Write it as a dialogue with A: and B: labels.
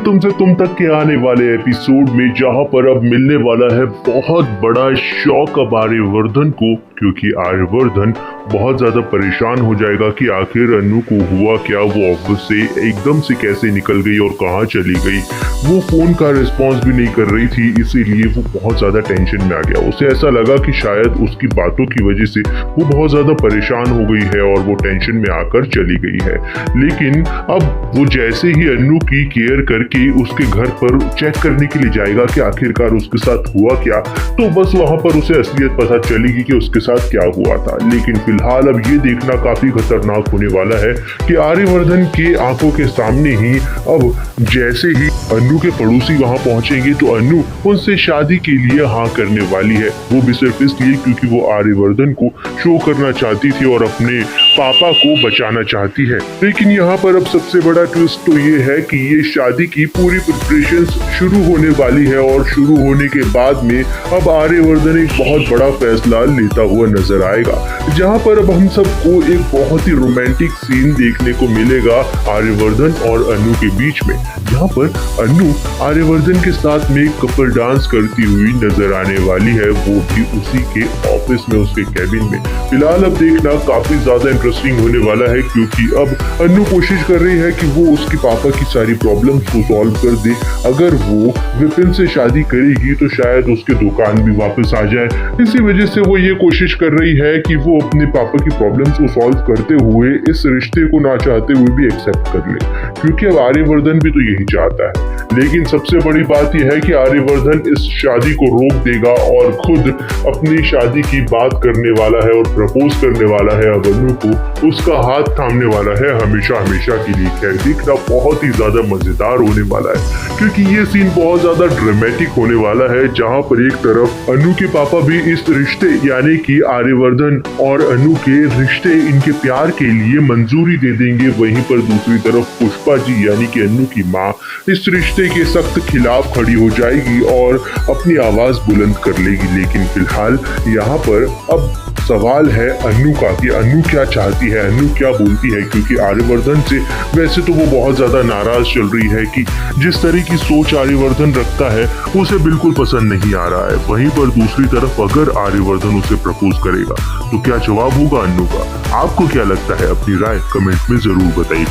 A: तुमसे तुम तक के आने वाले एपिसोड में, जहां पर अब मिलने वाला है बहुत बड़ा शॉक अब आर्यवर्धन को, क्योंकि आर्यवर्धन बहुत ज्यादा परेशान हो जाएगा कि आखिर अनु को हुआ क्या। वो ऑफिस से एकदम से कैसे निकल गई और कहाँ चली गई। वो फोन का रिस्पॉन्स भी नहीं कर रही थी, इसीलिए वो बहुत ज्यादा टेंशन में आ गया। उसे ऐसा लगा कि शायद उसकी बातों की वजह से वो बहुत ज्यादा परेशान हो गई है और वो टेंशन में आकर चली गई है। लेकिन अब वो जैसे ही अनु की केयर करके उसके घर पर चेक करने के लिए जाएगा कि आखिरकार उसके साथ हुआ क्या, तो बस वहां पर उसे असलियत पता चलेगी कि उसके साथ क्या हुआ था। लेकिन फिलहाल अब ये देखना काफी खतरनाक होने वाला है कि आर्यवर्धन के आंखों के सामने ही अब जैसे ही अनु के पड़ोसी वहां पहुंचेंगे तो अनु उनसे शादी के लिए हाँ करने वाली है। वो भी सिर्फ इसलिए क्योंकि वो आर्यवर्धन को शो करना चाहती थी और अपने पापा को बचाना चाहती है। लेकिन यहाँ पर अब सबसे बड़ा ट्विस्ट तो ये है कि ये शादी की पूरी प्रिपरेशंस शुरू होने वाली है और शुरू होने के बाद में अब आर्यवर्धन एक बहुत बड़ा फैसला लेता हुआ नजर आएगा, जहाँ पर अब हम सबको एक बहुत ही रोमांटिक सीन देखने को मिलेगा आर्यवर्धन और अनु के बीच में, जहाँ पर अनु आर्यवर्धन के साथ में कपल डांस करती हुई नजर आने वाली है, वो भी उसी के ऑफिस में, उसके कैबिन में। फिलहाल अब देखना काफी ज्यादा इंटरेस्टिंग होने वाला है, क्योंकि अब अनु कोशिश कर रही है कि वो उसके पापा की सारी प्रॉब्लम्स को सॉल्व कर दे। अगर वो विपिन से शादी करेगी तो शायद उसके दुकान भी वापस आ जाए। इसी वजह से वो ये कोशिश कर रही है कि वो अपने पापा की प्रॉब्लम्स को सॉल्व करते हुए इस रिश्ते को ना चाहते हुए भी एक्सेप्ट कर ले, क्योंकि अब आर्यवर्धन भी तो यही चाहता है। लेकिन सबसे बड़ी बात यह है कि आर्यवर्धन इस शादी को रोक देगा और खुद अपनी शादी की बात करने वाला है और प्रपोज करने वाला है अब अनु को, उसका हाथ थामने वाला है हमेशा हमेशा के लिए। खैर, देखना बहुत ही ज्यादा मजेदार होने वाला है, क्योंकि ये सीन बहुत ज्यादा ड्रामेटिक होने वाला है, जहां पर एक तरफ अनु के पापा भी इस रिश्ते यानी कि आर्यवर्धन और अनु के रिश्ते, इनके प्यार के लिए मंजूरी दे देंगे। वहीं पर दूसरी तरफ पुष्पा जी यानी कि अनु की माँ इस रिश्ते के सख्त खिलाफ खड़ी हो जाएगी और अपनी आवाज बुलंद कर लेगी। लेकिन फिलहाल यहाँ पर अब सवाल है अनु का कि अनु क्या चाहती है, अनु क्या बोलती है, क्योंकि आर्यवर्धन से वैसे तो वो बहुत ज्यादा नाराज चल रही है कि जिस तरह की सोच आर्यवर्धन रखता है उसे बिल्कुल पसंद नहीं आ रहा है। वहीं पर दूसरी तरफ अगर आर्यवर्धन उसे प्रपोज करेगा तो क्या जवाब होगा अनु का। आपको क्या लगता है, अपनी राय कमेंट में जरूर बताइए।